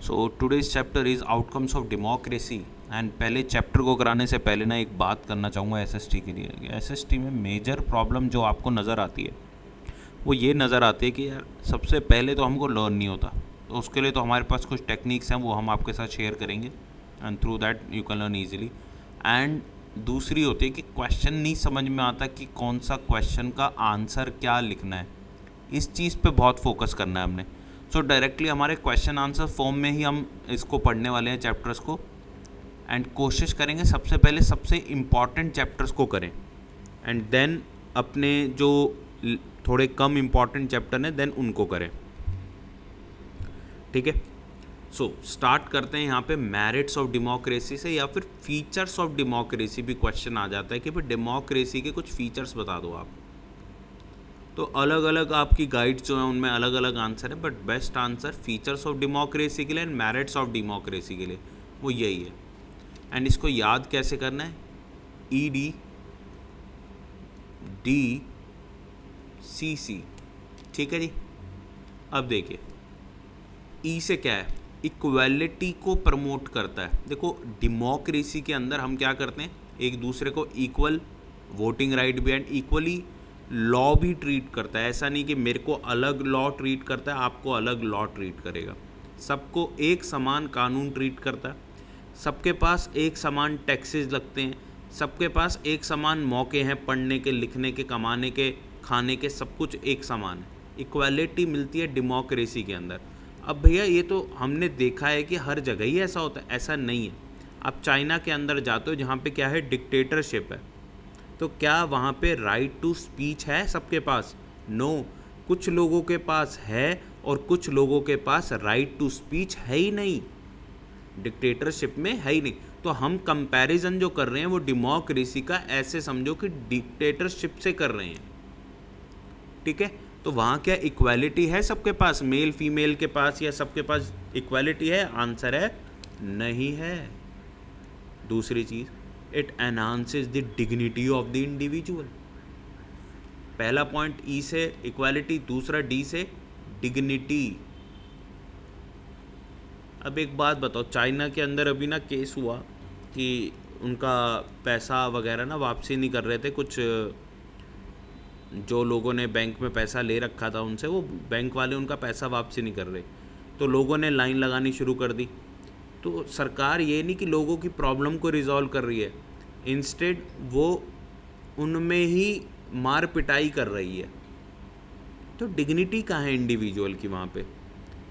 So today's chapter is outcomes of democracy. And पहले chapter को कराने से पहले ना एक बात करना चाहूँगा एसएसटी के लिए। एसएसटी में मेजर प्रॉब्लम जो आपको नज़र आती है वो ये नज़र आती है कि यार सबसे पहले तो हमको लर्न नहीं होता, तो उसके लिए तो हमारे पास कुछ टेक्निक्स हैं, वो हम आपके साथ शेयर करेंगे and through that you can learn easily. And दूसरी होती है कि क्वेश्चन नहीं समझ में आता कि कौन सा क्वेश्चन का आंसर क्या लिखना है, इस चीज़ पे बहुत फोकस करना है हमने। सो डायरेक्टली हमारे क्वेश्चन आंसर फॉर्म में ही हम इसको पढ़ने वाले हैं चैप्टर्स को, एंड कोशिश करेंगे सबसे पहले सबसे इम्पॉर्टेंट चैप्टर्स को करें एंड देन अपने जो थोड़े कम इम्पॉर्टेंट चैप्टर हैं देन उनको करें, ठीक है। सो स्टार्ट करते हैं यहाँ पे मेरिट्स ऑफ डेमोक्रेसी से, या फिर फीचर्स ऑफ डेमोक्रेसी भी क्वेश्चन आ जाता है कि भाई डेमोक्रेसी के कुछ फीचर्स बता दो आप। तो अलग अलग आपकी गाइड्स जो हैं उनमें अलग अलग आंसर है, but best answer features of democracy के लिए एंड मेरिट्स ऑफ डेमोक्रेसी के लिए वो यही है। एंड इसको याद कैसे करना है, ED DCC, ठीक है जी। अब देखिए ई से क्या है, इक्वालिटी को प्रमोट करता है। देखो डेमोक्रेसी के अंदर हम क्या करते हैं, एक दूसरे को इक्वल वोटिंग राइट भी एंड इक्वली लॉ भी ट्रीट करता है। ऐसा नहीं कि मेरे को अलग लॉ ट्रीट करता है, आपको अलग लॉ ट्रीट करेगा। सबको एक समान कानून ट्रीट करता है, सबके पास एक समान टैक्सेस लगते हैं, सबके पास एक समान मौके हैं पढ़ने के, लिखने के, कमाने के, खाने के, सब कुछ एक समान है। इक्वालिटी मिलती है डेमोक्रेसी के अंदर। अब भैया ये तो हमने देखा है कि हर जगह ही ऐसा होता है, ऐसा नहीं है। आप चाइना के अंदर जाते हो जहाँ पे क्या है, डिक्टेटरशिप है, तो क्या वहाँ पे राइट टू स्पीच है सबके पास? नो, कुछ लोगों के पास है और कुछ लोगों के पास राइट टू स्पीच है ही नहीं, डिक्टेटरशिप में है ही नहीं। तो हम कंपैरिजन जो कर रहे हैं वो डेमोक्रेसी का ऐसे समझो कि डिक्टेटरशिप से कर रहे हैं, ठीक है। तो वहाँ क्या इक्वालिटी है सबके पास, मेल फीमेल के पास, या सबके पास इक्वालिटी है? आंसर है नहीं है। दूसरी चीज़, it enhances the dignity of the individual. पहला पॉइंट ई से इक्वालिटी, दूसरा डी से डिग्निटी। अब एक बात बताओ, चाइना के अंदर अभी ना केस हुआ कि उनका पैसा वगैरह ना वापसी नहीं कर रहे थे, कुछ जो लोगों ने बैंक में पैसा ले रखा था उनसे, वो बैंक वाले उनका पैसा वापसी नहीं कर रहे, तो लोगों ने लाइन लगानी शुरू कर दी। तो सरकार ये नहीं कि लोगों की प्रॉब्लम को रिजॉल्व कर रही है, इंस्टेड वो उनमें ही मार पिटाई कर रही है। तो डिग्निटी कहाँ है इंडिविजुअल की वहाँ पे?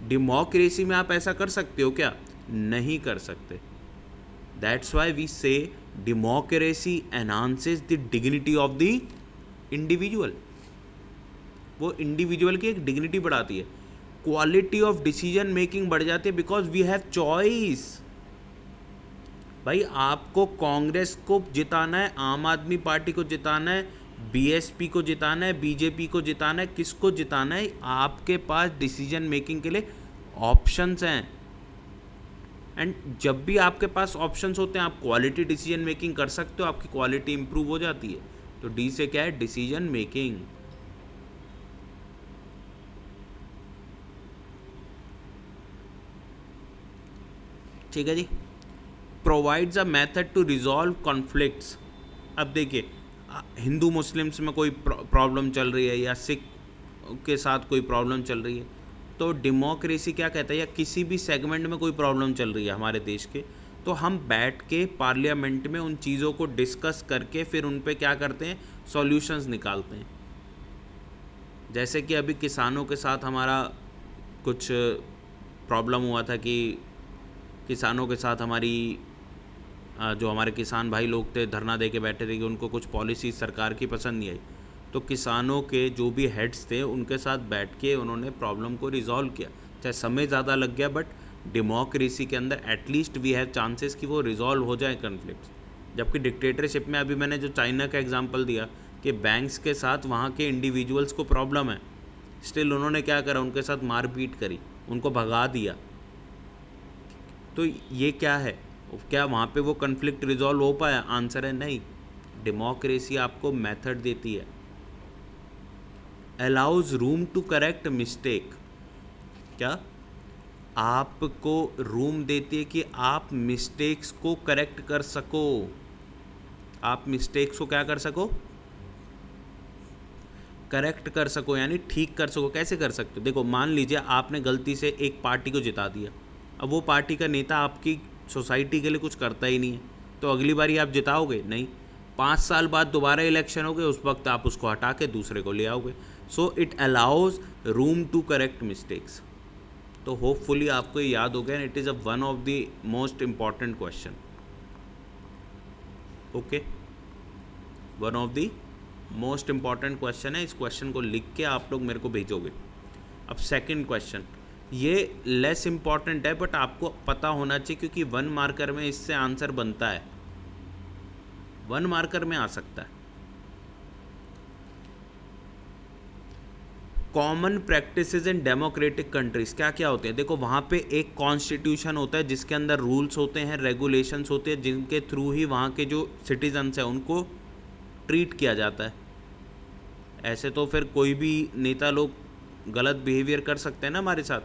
डेमोक्रेसी में आप ऐसा कर सकते हो क्या? नहीं कर सकते। दैट्स वाई वी से democracy enhances the dignity of the individual. वो इंडिविजुअल की एक डिग्निटी बढ़ाती है, क्वालिटी ऑफ डिसीजन मेकिंग बढ़ जाती है, बिकॉज वी हैव चॉइस। भाई आपको कांग्रेस को जिताना है, आम आदमी पार्टी को जिताना है, BSP को जिताना है, BJP को जिताना है, किसको जिताना है, आपके पास डिसीजन मेकिंग के लिए ऑप्शंस हैं। एंड जब भी आपके पास ऑप्शंस होते हैं आप क्वालिटी डिसीजन मेकिंग कर सकते हो, आपकी क्वालिटी इंप्रूव हो जाती है। तो डी से क्या है, डिसीजन मेकिंग। ठीक है जी। Provides a method to resolve conflicts. अब देखिए हिंदू मुस्लिम्स में कोई प्रॉब्लम चल रही है, या सिख के साथ कोई प्रॉब्लम चल रही है, तो डेमोक्रेसी क्या कहता है, या किसी भी सेगमेंट में कोई प्रॉब्लम चल रही है हमारे देश के, तो हम बैठ के पार्लियामेंट में उन चीज़ों को डिस्कस करके फिर उन पे क्या करते हैं, सॉल्यूशंस निकालते हैं। जैसे कि अभी किसानों के साथ हमारा कुछ प्रॉब्लम हुआ था कि किसानों के साथ हमारी जो हमारे किसान भाई लोग थे धरना दे के बैठे थे कि उनको कुछ पॉलिसी सरकार की पसंद नहीं आई, तो किसानों के जो भी हेड्स थे उनके साथ बैठ के उन्होंने प्रॉब्लम को रिजॉल्व किया। चाहे समय ज़्यादा लग गया, बट डेमोक्रेसी के अंदर एटलीस्ट वी हैव चांसेस कि वो रिजॉल्व हो जाए कन्फ्लिक्ट। जबकि डिक्टेटरशिप में अभी मैंने जो चाइना का एग्जांपल दिया कि बैंक्स के साथ वहाँ के इंडिविजुअल्स को प्रॉब्लम है, स्टिल उन्होंने क्या करा, उनके साथ मारपीट करी, उनको भगा दिया। तो ये क्या है, क्या वहाँ पे वो कन्फ्लिक्ट रिजॉल्व हो पाया? आंसर है नहीं। डेमोक्रेसी आपको मेथड देती है। Allows room to correct mistake. क्या? आपको रूम देती है कि आप मिस्टेक्स को करेक्ट कर सको। आप मिस्टेक्स को क्या कर सको? करेक्ट कर सको, यानी ठीक कर सको। कैसे कर सकते हो? देखो, मान लीजिए आपने गलती से एक पार्टी को जिता दिया, अब वो पार्टी का नेता आपकी सोसाइटी के लिए कुछ करता ही नहीं है, तो अगली बारी आप जिताओगे नहीं। 5 साल बाद दोबारा इलेक्शन होगे, उस वक्त आप उसको हटा के दूसरे को ले आओगे। So it allows room to correct mistakes. तो होपफुली आपको ये याद हो गया। It is one of the most important question. Okay, one of the most important question है। इस क्वेश्चन को लिख के आप लोग मेरे को भेजोगे। अब सेकंड क्वेश्चन, ये लेस इम्पॉर्टेंट है बट आपको पता होना चाहिए, क्योंकि 1 मार्कर में इससे आंसर बनता है, 1 मार्कर में आ सकता है। Common practices in democratic countries क्या क्या होते हैं? देखो, वहाँ पे एक कॉन्स्टिट्यूशन होता है जिसके अंदर रूल्स होते हैं, रेगुलेशंस होते हैं, जिनके थ्रू ही वहाँ के जो सिटीजन्स हैं उनको ट्रीट किया जाता है। ऐसे तो फिर कोई भी नेता लोग गलत बिहेवियर कर सकते हैं ना हमारे साथ,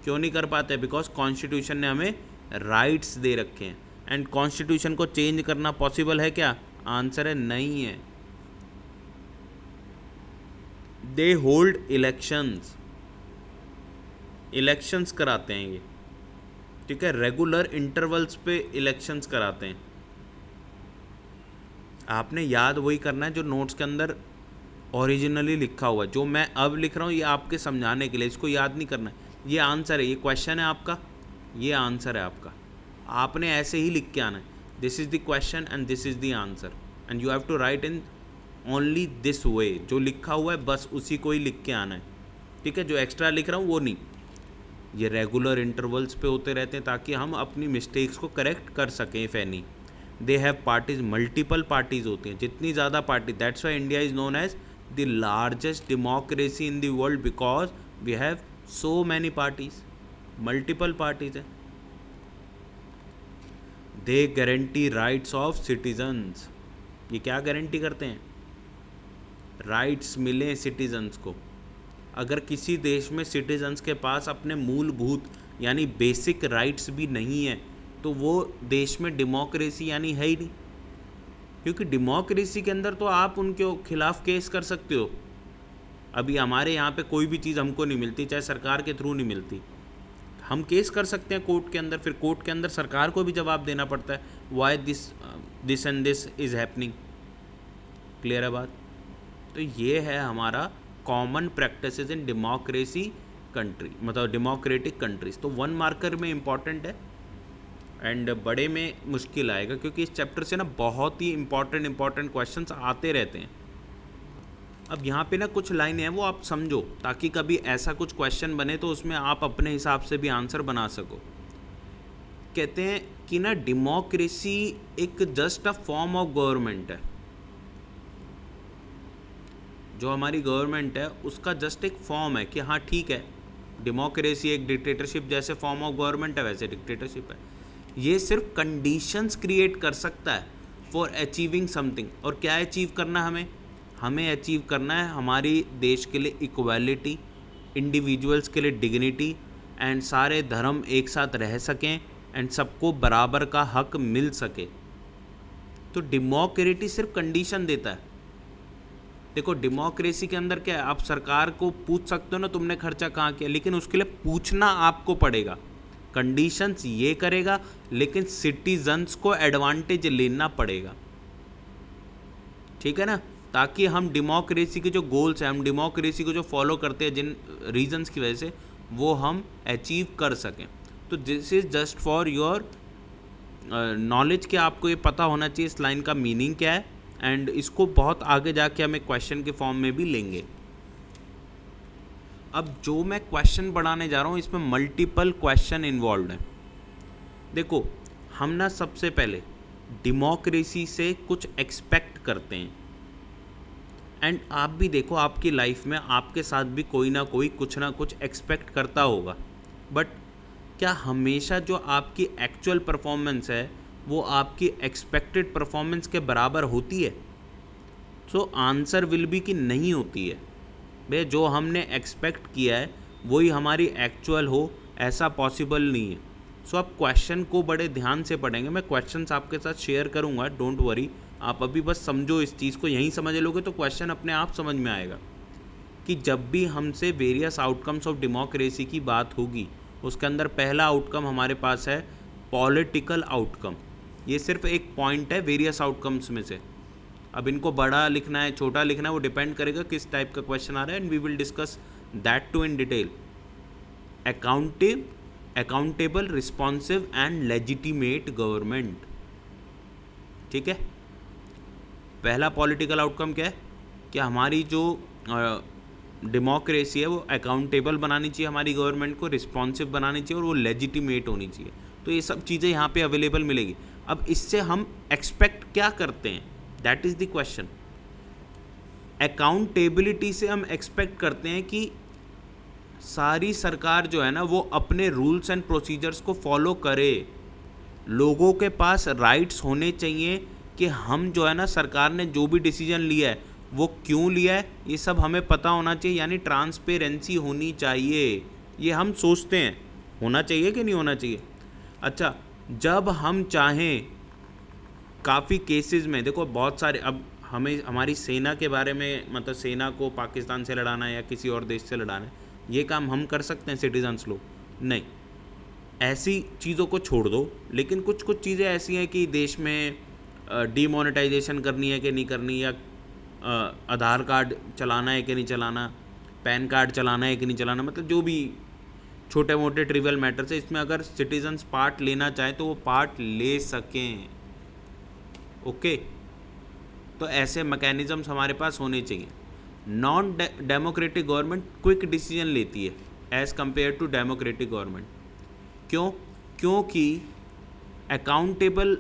क्यों नहीं कर पाते? बिकॉज कॉन्स्टिट्यूशन ने हमें राइट्स दे रखे हैं। एंड कॉन्स्टिट्यूशन को चेंज करना पॉसिबल है क्या? आंसर है नहीं है। दे होल्ड इलेक्शंस, इलेक्शंस कराते हैं ये, ठीक है, रेगुलर इंटरवल्स पे इलेक्शंस कराते हैं। आपने याद वही करना है जो नोट्स के अंदर ओरिजिनली लिखा हुआ है। जो मैं अब लिख रहा हूँ ये आपके समझाने के लिए, इसको याद नहीं करना है। ये आंसर है, ये क्वेश्चन है आपका, ये आंसर है आपका। आपने ऐसे ही लिख के आना है, this is the question and this is the answer, and you have to write in only this way. जो लिखा हुआ है बस उसी को ही लिख के आना है, ठीक है? जो एक्स्ट्रा लिख रहा हूँ वो नहीं। ये रेगुलर इंटरवल्स पे होते रहते हैं ताकि हम अपनी मिस्टेक्स को करेक्ट कर सकें, if any. They have parties, multiple parties होती हैं, जितनी ज़्यादा party, that's why India is known as the largest democracy in the world, because we have so many parties, multiple parties हैं। They guarantee rights of citizens, ये क्या guarantee करते हैं? Rights मिले सिटीजन्स को। अगर किसी देश में सिटीजन्स के पास अपने मूलभूत यानी बेसिक राइट्स भी नहीं है तो वो देश में डेमोक्रेसी यानी है ही नहीं, क्योंकि डेमोक्रेसी के अंदर तो आप उनके खिलाफ केस कर सकते हो। अभी हमारे यहाँ पे कोई भी चीज़ हमको नहीं मिलती, चाहे सरकार के थ्रू नहीं मिलती, हम केस कर सकते हैं कोर्ट के अंदर। फिर कोर्ट के अंदर सरकार को भी जवाब देना पड़ता है, why this and this is happening. Clear है बात? तो ये है हमारा common practices in democracy country, मतलब डेमोक्रेटिक कंट्रीज। तो 1 मार्कर में इम्पॉर्टेंट है एंड बड़े में मुश्किल आएगा, क्योंकि इस चैप्टर से ना बहुत ही इम्पॉर्टेंट क्वेश्चंस आते रहते हैं। अब यहाँ पे ना कुछ लाइनें हैं वो आप समझो, ताकि कभी ऐसा कुछ क्वेश्चन बने तो उसमें आप अपने हिसाब से भी आंसर बना सको। कहते हैं कि ना डेमोक्रेसी एक just a form of government है। जो हमारी गवर्नमेंट है उसका जस्ट एक फॉर्म है कि हाँ ठीक है, डेमोक्रेसी एक डिक्टेटरशिप जैसे फॉर्म ऑफ गवर्नमेंट है, वैसे डिक्टेटरशिप है। ये सिर्फ कंडीशंस क्रिएट कर सकता है फॉर अचीविंग समथिंग। और क्या अचीव करना है हमें अचीव करना है हमारी देश के लिए इक्वालिटी, इंडिविजुअल्स के लिए डिग्निटी, एंड सारे धर्म एक साथ रह सकें एंड सबको बराबर का हक मिल सके। तो डेमोक्रेसी सिर्फ कंडीशन देता है। देखो, डेमोक्रेसी के अंदर क्या है, आप सरकार को पूछ सकते हो ना तुमने खर्चा कहाँ किया, लेकिन उसके लिए पूछना आपको पड़ेगा। कंडीशंस ये करेगा लेकिन सिटीजन्स को एडवांटेज लेना पड़ेगा, ठीक है ना? ताकि हम डेमोक्रेसी के जो गोल्स हैं, हम डेमोक्रेसी को जो फॉलो करते हैं जिन रीजंस की वजह से, वो हम अचीव कर सकें। तो this is just for your knowledge कि आपको ये पता होना चाहिए इस लाइन का मीनिंग क्या है, एंड इसको बहुत आगे जाके हम एक क्वेश्चन के फॉर्म में भी लेंगे। अब जो मैं क्वेश्चन बढ़ाने जा रहा हूँ इसमें मल्टीपल क्वेश्चन इन्वॉल्व हैं। देखो, हम ना सबसे पहले डेमोक्रेसी से कुछ एक्सपेक्ट करते हैं, एंड आप भी देखो आपकी लाइफ में आपके साथ भी कोई ना कोई कुछ ना कुछ एक्सपेक्ट करता होगा, बट क्या हमेशा जो आपकी एक्चुअल परफॉर्मेंस है वो आपकी एक्सपेक्टेड परफॉर्मेंस के बराबर होती है? सो आंसर विल बी कि नहीं होती है। भैया, जो हमने एक्सपेक्ट किया है वही हमारी एक्चुअल हो ऐसा पॉसिबल नहीं है। सो आप क्वेश्चन को बड़े ध्यान से पढ़ेंगे, मैं क्वेश्चंस आपके साथ शेयर करूंगा, डोंट वरी। आप अभी बस समझो इस चीज़ को, यहीं समझ लोगे तो क्वेश्चन अपने आप समझ में आएगा कि जब भी हमसे वेरियस आउटकम्स ऑफ डेमोक्रेसी की बात होगी, उसके अंदर पहला आउटकम हमारे पास है पॉलिटिकल आउटकम। ये सिर्फ एक पॉइंट है वेरियस आउटकम्स में से। अब इनको बड़ा लिखना है छोटा लिखना है वो डिपेंड करेगा किस टाइप का क्वेश्चन आ रहा है, and we will discuss that too in detail. Accountable, responsive and legitimate government. ठीक है, पहला पॉलिटिकल आउटकम क्या है कि हमारी जो डेमोक्रेसी है वो अकाउंटेबल बनानी चाहिए, हमारी गवर्नमेंट को रिस्पॉन्सिव बनानी चाहिए और वो लेजिटिमेट होनी चाहिए। तो ये सब चीज़ें यहाँ पे अवेलेबल मिलेगी। अब इससे हम एक्सपेक्ट क्या करते हैं, that is the question. Accountability से हम एक्सपेक्ट करते हैं कि सारी सरकार जो है ना वो अपने रूल्स एंड प्रोसीजर्स को फॉलो करे। लोगों के पास राइट्स होने चाहिए कि हम जो है ना सरकार ने जो भी डिसीजन लिया है वो क्यों लिया है, ये सब हमें पता होना चाहिए, यानी ट्रांसपेरेंसी होनी चाहिए। ये हम सोचते हैं, होना चाहिए कि नहीं होना चाहिए। अच्छा, जब हम चाहें, काफ़ी केसेस में देखो बहुत सारे, अब हमें हमारी सेना के बारे में, मतलब सेना को पाकिस्तान से लड़ाना है या किसी और देश से लड़ाना है, ये काम हम कर सकते हैं सिटीजन्स लोग? नहीं, ऐसी चीज़ों को छोड़ दो। लेकिन कुछ कुछ चीज़ें ऐसी हैं कि देश में डीमोनेटाइजेशन करनी है कि नहीं करनी, या आधार कार्ड चलाना है कि नहीं चलाना, पैन कार्ड चलाना है कि नहीं चलाना, मतलब जो भी छोटे मोटे ट्रिवियल मैटर्स है, इसमें अगर सिटीजन्स पार्ट लेना चाहें तो वो पार्ट ले सकें। ओके, तो ऐसे मैकेनिज़म्स हमारे पास होने चाहिए। Non democratic government quick decision लेती है as compare to democratic government. क्यों? क्योंकि अकाउंटेबल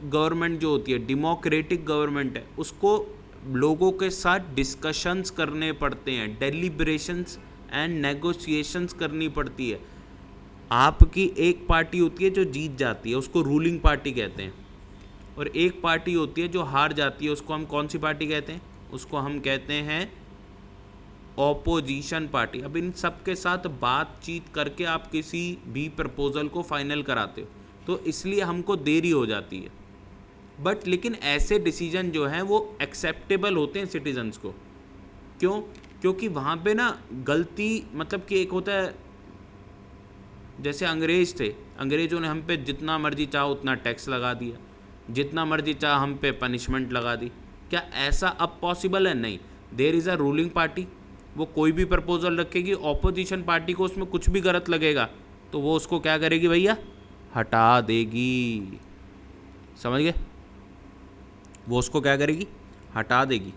गवर्नमेंट जो होती है, डेमोक्रेटिक गवर्नमेंट है, उसको लोगों के साथ डिस्कशंस करने पड़ते हैं, डेलिब्रेशंस एंड नेगोशिएशंस करनी पड़ती है। आपकी एक पार्टी होती है जो जीत जाती है, उसको रूलिंग पार्टी कहते हैं, और एक पार्टी होती है जो हार जाती है, उसको हम कौन सी पार्टी कहते हैं? उसको हम कहते हैं ऑपोजिशन पार्टी। अब इन सब के साथ बातचीत करके आप किसी भी प्रपोजल को फाइनल कराते हो, तो इसलिए हमको देरी हो जाती है। बट लेकिन ऐसे डिसीजन जो हैं वो एक्सेप्टेबल होते हैं सिटीजन्स को। क्यों? क्योंकि वहाँ पे ना गलती, मतलब कि एक होता है, जैसे अंग्रेज थे, अंग्रेजों ने हम पे जितना मर्जी चाहा उतना टैक्स लगा दिया, जितना मर्जी चाहा हम पे पनिशमेंट लगा दी। क्या ऐसा अब पॉसिबल है? नहीं। There is a ruling party, वो कोई भी प्रपोजल रखेगी, ऑपोजिशन पार्टी को उसमें कुछ भी गलत लगेगा तो वो उसको क्या करेगी भैया? हटा देगी। समझ गए? वो उसको क्या करेगी? हटा देगी।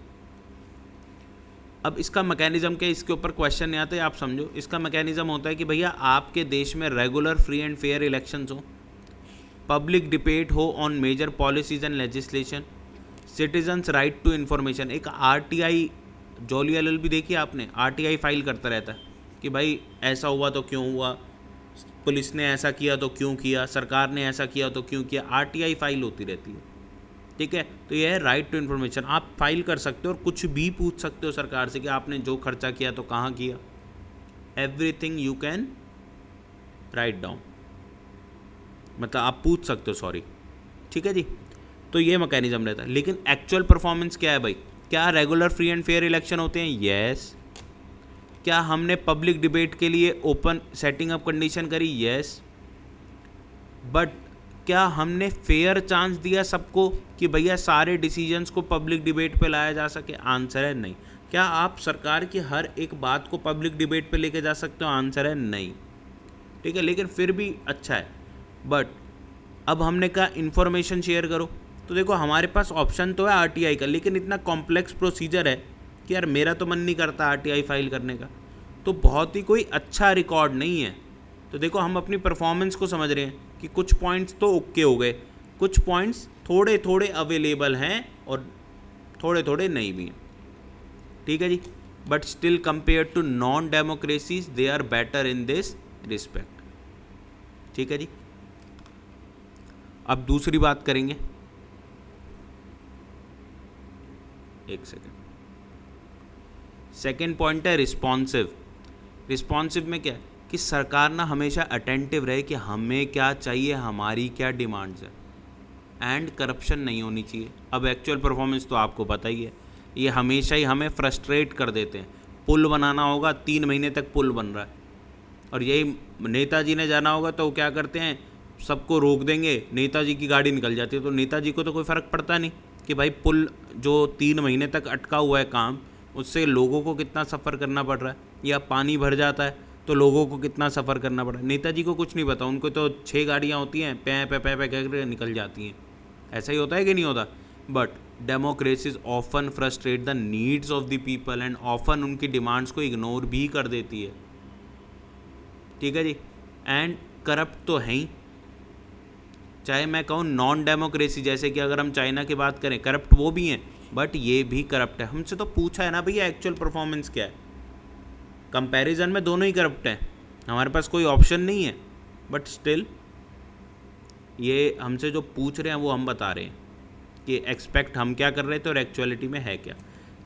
अब इसका मैकेनिज़्म क्या है, इसके ऊपर क्वेश्चन नहीं आते, आप समझो। इसका मैकेनिज़्म होता है कि भैया आपके देश में regular free and fair elections हो, पब्लिक डिबेट हो on major policies and legislation, citizens right to information. एक आरटीआई, जॉली एल भी देखिए आपने, आरटीआई फाइल करता रहता है कि भाई ऐसा हुआ तो क्यों हुआ, पुलिस ने ऐसा किया तो क्यों किया, सरकार ने ऐसा किया तो क्यों किया, आरटीआई फाइल होती रहती है। ठीक है, तो यह है राइट टू इन्फॉर्मेशन। आप फाइल कर सकते हो और कुछ भी पूछ सकते हो सरकार से कि आपने जो खर्चा किया तो कहाँ किया, everything you can write down, मतलब आप पूछ सकते हो, सॉरी। ठीक है जी, तो ये मैकेनिज्म रहता है। लेकिन एक्चुअल परफॉर्मेंस क्या है भाई? क्या regular free and fair election होते हैं? यस। क्या हमने पब्लिक डिबेट के लिए ओपन सेटिंग अप कंडीशन करी? यस। बट क्या हमने फेयर चांस दिया सबको कि भैया सारे डिसीजंस को पब्लिक डिबेट पे लाया जा सके? आंसर है नहीं। क्या आप सरकार की हर एक बात को पब्लिक डिबेट पे लेके जा सकते हो? आंसर है नहीं। ठीक है, लेकिन फिर भी अच्छा है। बट अब हमने कहा इन्फॉर्मेशन शेयर करो, तो देखो हमारे पास ऑप्शन तो है आरटीआई का, लेकिन इतना कॉम्प्लेक्स प्रोसीजर है कि यार मेरा तो मन नहीं करता आरटीआई फाइल करने का, तो बहुत ही कोई अच्छा रिकॉर्ड नहीं है। तो देखो हम अपनी परफॉर्मेंस को समझ रहे हैं कि कुछ पॉइंट्स तो ओके हो गए, कुछ पॉइंट्स थोड़े थोड़े अवेलेबल हैं और थोड़े थोड़े नहीं भी हैं। ठीक है जी, but still compare to non democracies they are better in this respect. ठीक है जी, अब दूसरी बात करेंगे, एक सेकेंड। सेकेंड पॉइंट है रिस्पॉन्सिव। रिस्पॉन्सिव में क्या है कि सरकार ना हमेशा अटेंटिव रहे कि हमें क्या चाहिए, हमारी क्या डिमांड्स है, एंड करप्शन नहीं होनी चाहिए। अब एक्चुअल परफॉर्मेंस तो आपको पता ही है, ये हमेशा ही हमें फ्रस्ट्रेट कर देते हैं। पुल बनाना होगा, 3 महीने तक पुल बन रहा है, और यही नेताजी ने जाना होगा तो क्या करते हैं, सबको रोक देंगे, नेताजी की गाड़ी निकल जाती है, तो नेताजी को तो कोई फ़र्क पड़ता नहीं कि भाई पुल जो 3 महीने तक अटका हुआ है काम, उससे लोगों को कितना सफ़र करना पड़ रहा है, या पानी भर जाता है तो लोगों को कितना सफ़र करना पड़ रहा है। नेताजी को कुछ नहीं पता, उनको तो 6 गाड़ियाँ होती हैं, पै करके निकल जाती हैं। ऐसा ही होता है कि नहीं होता? But democracies often frustrate the needs of the people and often उनकी डिमांड्स को इग्नोर भी कर देती है। ठीक है जी। एंड करप्ट तो है ही, चाहे मैं कहूँ नॉन डेमोक्रेसी, जैसे कि अगर हम चाइना की बात करें, करप्ट वो भी हैं, बट ये भी करप्ट है। हमसे तो पूछा है ना भैया एक्चुअल परफॉर्मेंस क्या है, कंपैरिजन में दोनों ही करप्ट हैं, हमारे पास कोई ऑप्शन नहीं है, बट स्टिल ये हमसे जो पूछ रहे हैं वो हम बता रहे हैं कि एक्सपेक्ट हम क्या कर रहे थे और एक्चुअलिटी में है क्या।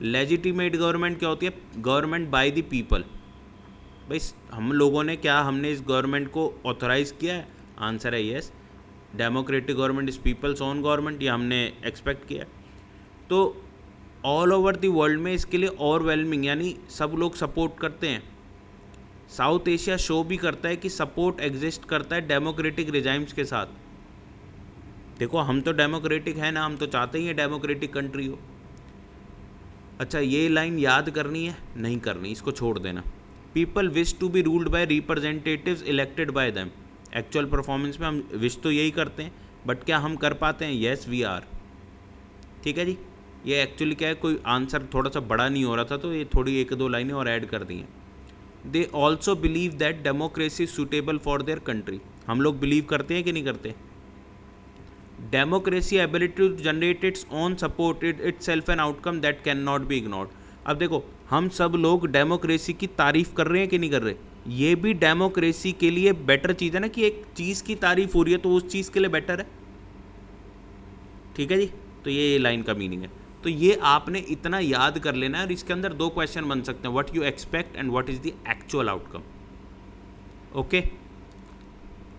लेजिटिमेट गवर्नमेंट क्या होती है? Government by the people. भाई हम लोगों ने क्या, हमने इस गवर्नमेंट को ऑथराइज़ किया है? आंसर है yes. Democratic government is people's own government, ये हमने एक्सपेक्ट किया। तो ऑल ओवर द वर्ल्ड में इसके लिए ओवरवेलमिंग, यानी सब लोग सपोर्ट करते हैं। साउथ एशिया शो भी करता है कि सपोर्ट एग्जिस्ट करता है डेमोक्रेटिक रिजाइम्स के साथ। देखो हम तो डेमोक्रेटिक है ना, हम तो चाहते ही हैं डेमोक्रेटिक कंट्री हो। अच्छा, ये लाइन याद करनी है? नहीं करनी, इसको छोड़ देना। People wish to be ruled by representatives elected by them. Actual performance में हम विश तो यही करते हैं, बट क्या हम कर पाते हैं? Yes we are. ठीक है जी। ये एक्चुअली क्या है, कोई आंसर थोड़ा सा बड़ा नहीं हो रहा था, तो ये थोड़ी 1-2 लाइनें और ऐड कर दी हैं। They also believe that democracy is suitable for their country. हम लोग बिलीव करते हैं कि नहीं करते? Democracy ability to generate its own support itself an outcome that can not be ignored. अब देखो हम सब लोग डेमोक्रेसी की तारीफ़ कर रहे हैं कि नहीं कर रहे? ये भी डेमोक्रेसी के लिए बेटर चीज़ है ना, कि एक चीज़ की तारीफ़ हो रही है तो उस चीज़ के लिए बेटर है। ठीक है जी। तो ये लाइन का मीनिंग है। तो ये आपने इतना याद कर लेना है, और इसके अंदर 2 क्वेश्चन बन सकते हैं, what you expect and what is the actual outcome. Okay.